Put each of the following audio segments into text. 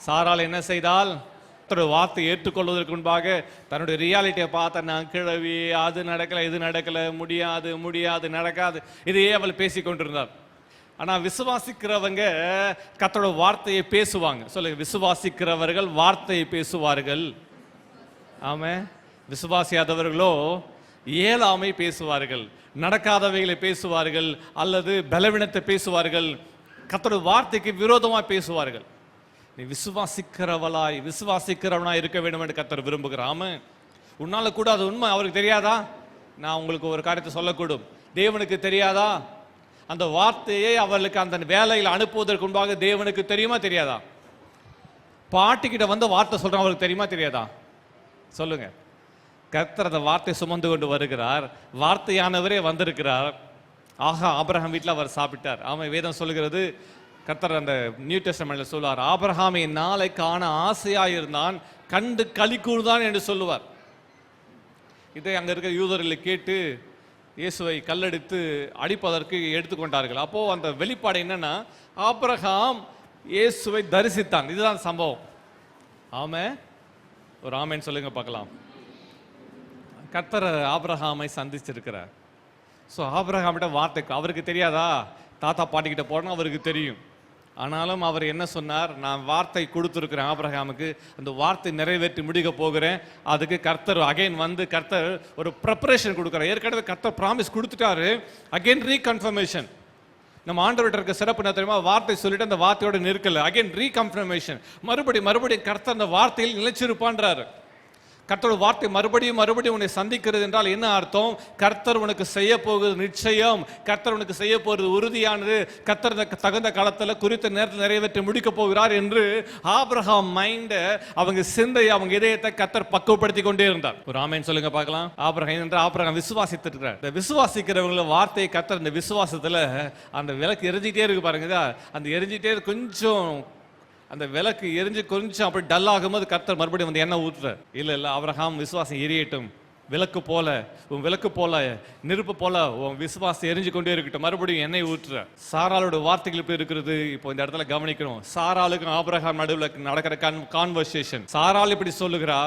சாராள் என்ன செய்தால் வார்த்தை ஏற்றுக்கொள்வதற்கு முன்பாக தன்னுடைய ரியாலிட்டியை பார்த்த, நான் கிழவி, அது நடக்கல, இது நடக்கல, முடியாது முடியாது நடக்காது, இதையே அவள் பேசி கொண்டிருந்தார். ஆனால் விசுவாசிக்கிறவங்க கர்த்தரோட வார்த்தையை பேசுவாங்க. சொல்லுங்க, விசுவாசிக்கிறவர்கள் வார்த்தையை பேசுவார்கள். ஆமாம். விசுவாசியாதவர்களோ இயலாமை பேசுவார்கள், நடக்காதவைகளை பேசுவார்கள், அல்லது பலவீனத்தை பேசுவார்கள், கர்த்தரோட வார்த்தைக்கு விரோதமாக பேசுவார்கள். நீ விசுவாசிக்கிறவனாய் இருக்க வேண்டும் என்று கர்த்தர் விரும்புகிறாம. உன்னால கூட அது உண்மை அவருக்கு தெரியாதா? நான் உங்களுக்கு ஒரு காரியத்தை சொல்லக்கூடும். தேவனுக்கு தெரியாதா? அந்த வார்த்தையை அவர்களுக்கு அந்த வேலையில் அனுப்புவதற்கு முன்பாக தேவனுக்கு தெரியுமா தெரியாதா? பாட்டிக்கிட்ட வந்து வார்த்தை சொல்றான், அவருக்கு தெரியுமா தெரியாதா? சொல்லுங்க. கர்த்தர் அந்த வார்த்தை சுமந்து கொண்டு வருகிறார். வார்த்தையானவரே வந்திருக்கிறார். ஆகா, ஆபிரகாம் வீட்டில் அவர் சாப்பிட்டார். ஆமாம், வேதம் சொல்லுகிறது, கர்த்தர் அந்த நியூ டெஸ்டமென்ட்ல சொல்லுவார், ஆபிரகாம் என் நாளை காண ஆசையாயிருந்தான், கண்டு களி கூர்ந்தான் என்று சொல்லுவார். இதை அங்க இருக்கிற யூதர்களை கேட்டு இயேசுவை கல்லெடுத்து அடிப்பதற்கு எடுத்துக்கொண்டார்கள். அப்போ அந்த வெளிப்பாடு என்னன்னா, ஆபிரகாம் இயேசுவை தரிசித்தான். இதுதான் சம்பவம். ஆமே, ஒரு ஆமேன்னு சொல்லுங்க பார்க்கலாம். கர்த்தர் ஆபிரகாமை சந்திச்சிருக்கிறார். ஸோ ஆபிரகாமிட்ட வார்த்தை அவருக்கு தெரியாதா? தாத்தா பாட்டிக்கிட்ட போனா அவருக்கு தெரியும். ஆனாலும் அவர் என்ன சொன்னார்? நான் வார்த்தை கொடுத்துருக்கிறேன் ஆபிரகாமுக்கு, அந்த வார்த்தை நிறைவேற்றி முடிக்க போகிறேன். அதுக்கு கர்த்தர் அகைன் வந்து கர்த்தர் ஒரு ப்ரிப்பரேஷன் கொடுக்குறார். ஏற்கனவே கர்த்தர் ப்ராமிஸ் கொடுத்துட்டாரு, அகைன் ரீகன்ஃபர்மேஷன். நம்ம ஆண்டவர்கிட்ட இருக்க சிறப்பு என்ன தெரியுமா? வார்த்தை சொல்லிட்டு அந்த வார்த்தையோட நிற்கல, அகைன் ரீகன்ஃபர்மேஷன். மறுபடியும் கர்த்தர் அந்த வார்த்தையில் நிலைச்சிருப்பான்றாரு. கர்த்தரோட வார்த்தை மறுபடியும் உன்னை சந்திக்கிறது என்றால் என்ன அர்த்தம்? கர்த்தர் உனக்கு செய்ய போகிறது நிச்சயம், கர்த்தர் உனக்கு செய்ய போகிறது உறுதியானது, கர்த்தர் தகுந்த காலத்தில் குறித்த நேரத்தில் நிறைவேற்றி முடிக்க போகிறார் என்று ஆபிரகாம் மைண்ட, அவங்க சிந்தை, அவங்க இதயத்தை கர்த்தர் பக்குவப்படுத்தி கொண்டே இருந்தார். ஒரு ஆமேன் சொல்லுங்க பார்க்கலாம். ஆபிரகாம் விசுவாசித்திருக்கிறார். இந்த விசுவாசிக்கிறவங்கள வார்த்தையை கர்த்தர் இந்த விசுவாசத்துல அந்த விளக்கு எரிஞ்சிட்டே இருக்கு பாருங்க. அந்த எரிஞ்சிட்டே கொஞ்சம் அந்த விளக்கு எரிஞ்சு கொஞ்சம் அப்படி டல் ஆகும்போது கர்த்தர் மறுபடியும் வந்து எண்ணெய் ஊற்றுற. இல்ல ஆபிரகாம் விசுவாசம் எரியட்டும், விளக்கு போல, உன் விளக்கு போல, நெருப்பு போல உன் விசுவாசம் எரிஞ்சு கொண்டே இருக்கட்டும், மறுபடியும் எண்ணெய் ஊற்றுற. சாராளோட வார்த்தைகள் எப்படி இருக்கிறது? இப்போ இந்த இடத்துல கவனிக்கணும். சாராளுக்கும் ஆபிரகாம் நடுவில் நடக்கிற கான்வர்சேஷன். சாராள் இப்படி சொல்லுகிறா,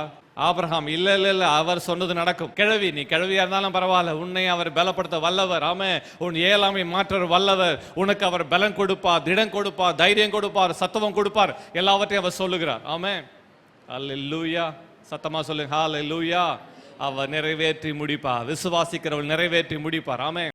ஆபிரகாம் இல்ல அவர் சொன்னது நடக்கும். கிழவி, நீ கிழவியா இருந்தாலும் பரவாயில்ல, உன்னை அவர் பலப்படுத்த வல்லவர். ஆமே, உன் ஏழாமை மாற்ற வல்லவர். உனக்கு அவர் பலம் கொடுப்பார், திடம் கொடுப்பார், தைரியம் கொடுப்பார், சத்துவம் கொடுப்பார், எல்லாவற்றையும் அவர் சொல்லுகிறார். ஆமே, அல்லேலூயா. சத்தமா சொல்லுங்க, ஹல்லேலூயா. அவர் நிறைவேற்றி முடிப்பார். விசுவாசிக்கிறவள் நிறைவேற்றி முடிப்பார். ஆமே.